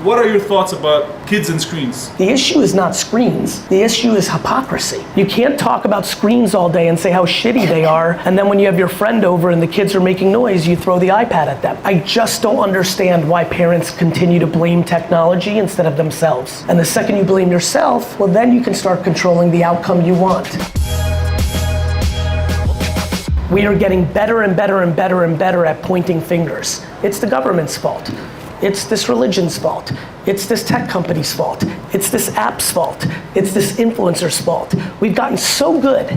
What are your thoughts about kids and screens? The issue is not screens. The issue is hypocrisy. You can't talk about screens all day and say how shitty they are, and then when you have your friend over and the kids are making noise, you throw the iPad at them. I just don't understand why parents continue to blame technology instead of themselves. And the second you blame yourself, well, then you can start controlling the outcome you want. We are getting better and better and better and better at pointing fingers. It's the government's fault. It's this religion's fault. It's this tech company's fault. It's this app's fault. It's this influencer's fault. We've gotten so good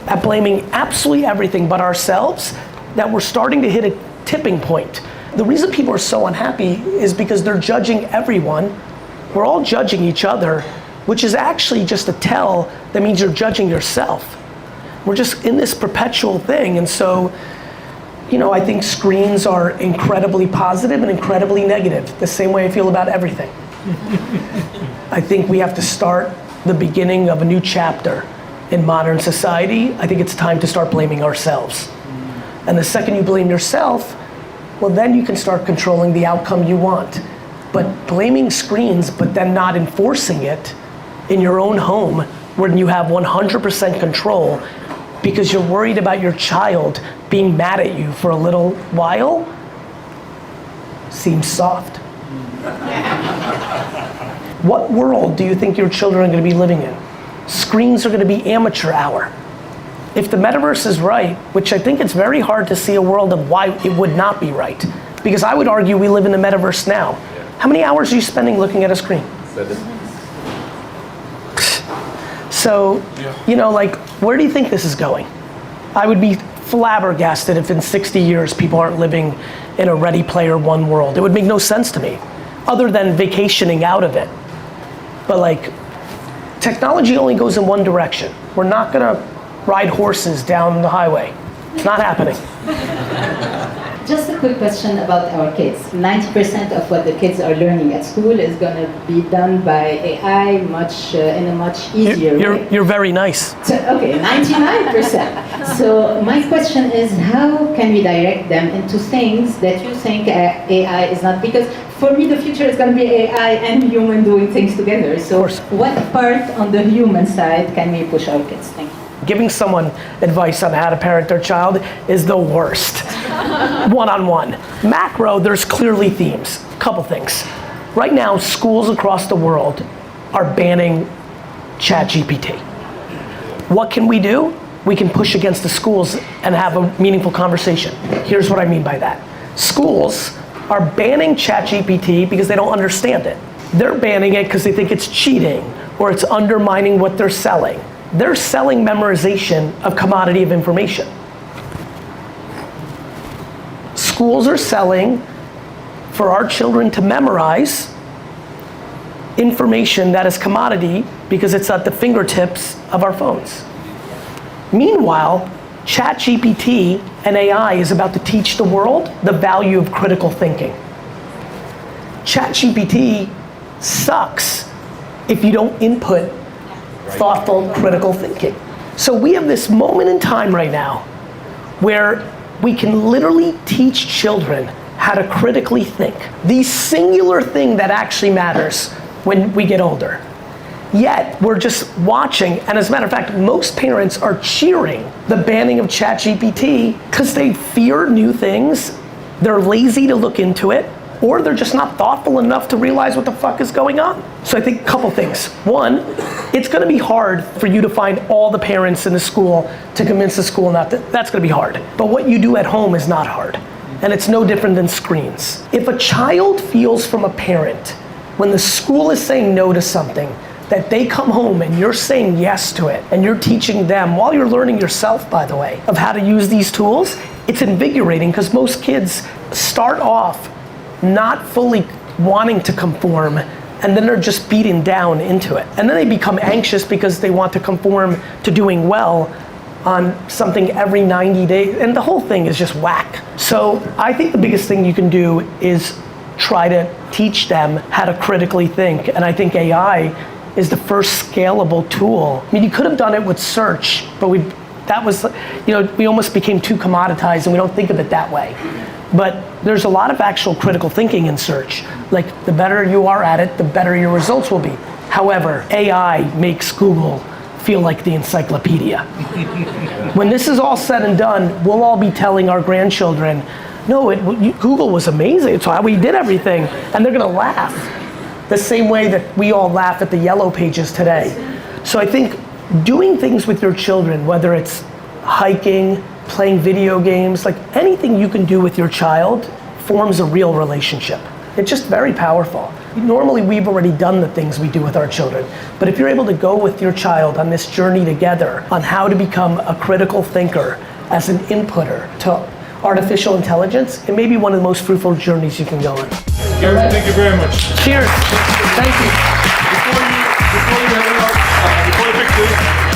at blaming absolutely everything but ourselves that we're starting to hit a tipping point. The reason people are so unhappy is because they're judging everyone. We're all judging each other, which is actually just a tell that means you're judging yourself. We're just in this perpetual thing, and so, you know, I think screens are incredibly positive and incredibly negative, the same way I feel about everything. I think we have to start the beginning of a new chapter in modern society. I think it's time to start blaming ourselves. And the second you blame yourself, well, then you can start controlling the outcome you want. But blaming screens, but then not enforcing it in your own home, when you have 100% control, because you're worried about your child being mad at you for a little while, seems soft. What world do you think your children are going to be living in? Screens are going to be amateur hour. If the metaverse is right, which I think it's very hard to see a world of why it would not be right, because I would argue we live in the metaverse now. How many hours are you spending looking at a screen? 7. So, you know, like, where do you think this is going? I would be flabbergasted if in 60 years people aren't living in a Ready Player One world. It would make no sense to me, other than vacationing out of it. But like, technology only goes in one direction. We're not gonna ride horses down the highway. It's not happening. Just a quick question about our kids. 90% of what the kids are learning at school is going to be done by AI in a much easier way. You're very nice. So, okay, 99%. So my question is, how can we direct them into things that you think AI is not? Because for me, the future is going to be AI and human doing things together. So what part on the human side can we push our kids? Thank you. Giving someone advice on how to parent their child is the worst. One-on-one. Macro, there's clearly themes. Couple things. Right now, schools across the world are banning ChatGPT. What can we do? We can push against the schools and have a meaningful conversation. Here's what I mean by that. Schools are banning ChatGPT because they don't understand it. They're banning it because they think it's cheating or it's undermining what they're selling. They're selling memorization of commodity of information. Schools are selling for our children to memorize information that is commodity because it's at the fingertips of our phones. Meanwhile, ChatGPT and AI is about to teach the world the value of critical thinking. ChatGPT sucks if you don't input thoughtful, critical thinking. So we have this moment in time right now where we can literally teach children how to critically think. The singular thing that actually matters when we get older. Yet, we're just watching, and as a matter of fact, most parents are cheering the banning of ChatGPT because they fear new things, they're lazy to look into it, or they're just not thoughtful enough to realize what the fuck is going on. So I think a couple things. One, it's gonna be hard for you to find all the parents in the school to convince the school not to, that's gonna be hard. But what you do at home is not hard. And it's no different than screens. If a child feels from a parent, when the school is saying no to something, that they come home and you're saying yes to it, and you're teaching them, while you're learning yourself, by the way, of how to use these tools, it's invigorating because most kids start off not fully wanting to conform, and then they're just beaten down into it. And then they become anxious because they want to conform to doing well on something every 90 days, and the whole thing is just whack. So I think the biggest thing you can do is try to teach them how to critically think, and I think AI is the first scalable tool. I mean, you could have done it with search, but we almost became too commoditized and we don't think of it that way. But there's a lot of actual critical thinking in search. Like, the better you are at it, the better your results will be. However, AI makes Google feel like the encyclopedia. When this is all said and done, we'll all be telling our grandchildren, no, Google was amazing, it's how we did everything, and they're gonna laugh. The same way that we all laugh at the yellow pages today. So I think doing things with your children, whether it's hiking, playing video games, like anything you can do with your child forms a real relationship. It's just very powerful. Normally we've already done the things we do with our children, but if you're able to go with your child on this journey together on how to become a critical thinker as an inputter to artificial intelligence, it may be one of the most fruitful journeys you can go on. Gary, thank you very much. Cheers. Thank you. Before you head out, before you pick this,